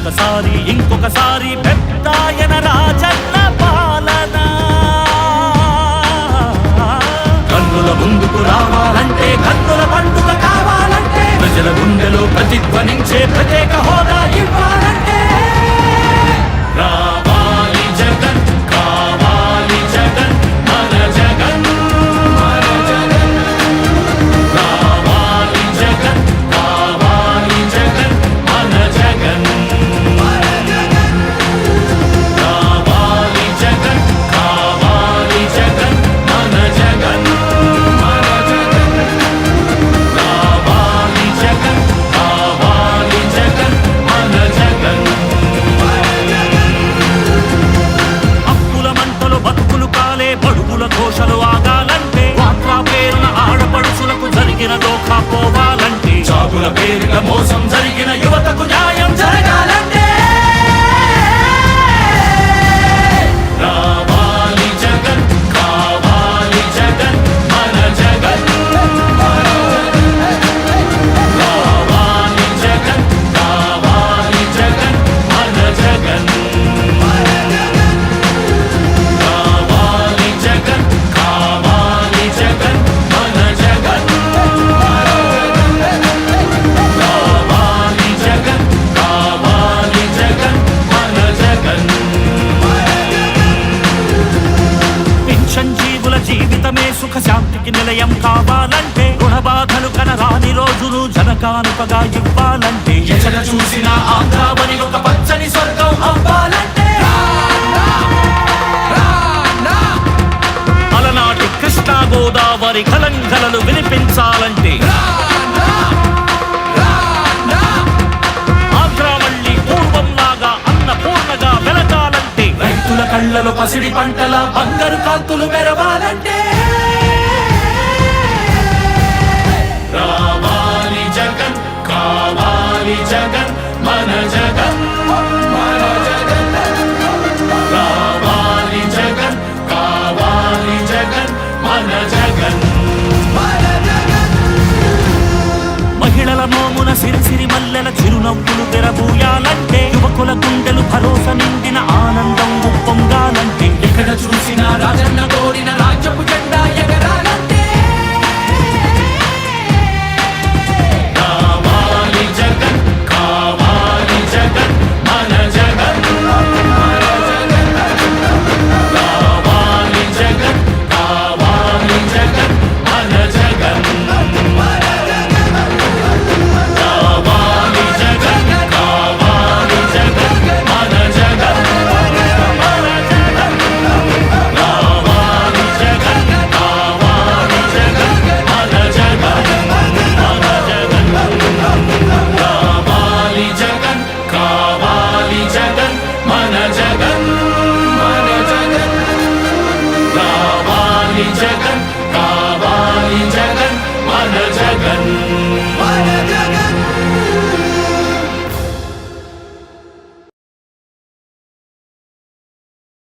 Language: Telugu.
ఒకసారి ఇంకొకసారి పెద్దాయన రాజన్న పాలన కన్నుల ముందుకు రావాలంటే కన్నుల పండుగ కావాలంటే ప్రజల గుండెలో ప్రతిధ్వనించే ప్రత్యేక హోదా ఇవ్వాలంటే రావాలి జగన్ కావాలి జగన్ మన జగన్ మన జగన్ రావాలి జగన్ కావాలి జగన్ మన జగన్ మన జగన్ రావాలి జగన్ కావాలి జగన్ మన జగన్ మన జగన్ రావాలి జగన్ కావాలి జగన్ మన జగన్ అప్పుల మంటలు బతుకులు కాలే బడుగుల ఘోషలు ఆగాలంటే వాట్లా పేరున ఆడపడుచులకు జరిగిన దోఖా పోవాలంటే చాగుల పేరిట మోసం జరిగిన యువతకు న్యాయం జరగాలంటే రావాలి జగన్ కావాలి జగన్ మన జగన్ రావాలి జగన్ కావాలి జగన్ మన జగన్ రావాలి జగన్ కావాలి జగన్ మన జగన్ రావాలి జగన్ కావాలి జగన్ మన జగన్ పెన్షన్ జీవుల జీవితమే సుఖ శాంతికి నిలయం కావాలంటే రుణబాధలు కనరాని రోజులు జనకానుకగా ఇవ్వాలంటే ఎక్కడ చూసినా ఆంధ్రావని ఒక పచ్చని స్వర్గం అవ్వాలంటే అలనాటి కృష్ణా గోదావరి కలంకలలు వినిపించాలంటే ఆంధ్ర మళ్ళీ పూర్వంలాగా అన్నపూర్ణగా వెలగాలంటే రైతుల కళ్ళలో పసిడి పంటల బంగారు కాంతులు మెరవాలంటే రావాలి జగన్ కావాలి జగన్ మన జగన్ మన జగన్ రావాలి జగన్ కావాలి జగన్ మన జగన్ మన జగన్ మహిళల మోమున సిరిసిరి మల్లెల చిరునవ్వులు తెరబూయాలంటే యువకుల గుండెలు భరోసా నిండిన ఆనందం ఉప్పొంగాలంటే ఎక్కడ చూసినా రాజన్న కోరిన రాజ్యపు జెండా ఎగరాలంటే రావాలి జగన్ కావాలి జగన్ మన జగన్ మన జగన్ రావాలి జగన్ కావాలి జగన్ మన జగన్ మన జగన్ రావాలి జగన్ కావాలి జగన్ మన జగన్ మన జగన్ రావాలి జగన్ కావాలి జగన్ మన జగన్ మన జగన్ రావాలి జగన్ కావాలి జగన్ మన జగన్ మన జగన్ రావాలి జగన్ కావాలి జగన్ మన జగన్ మన జగన్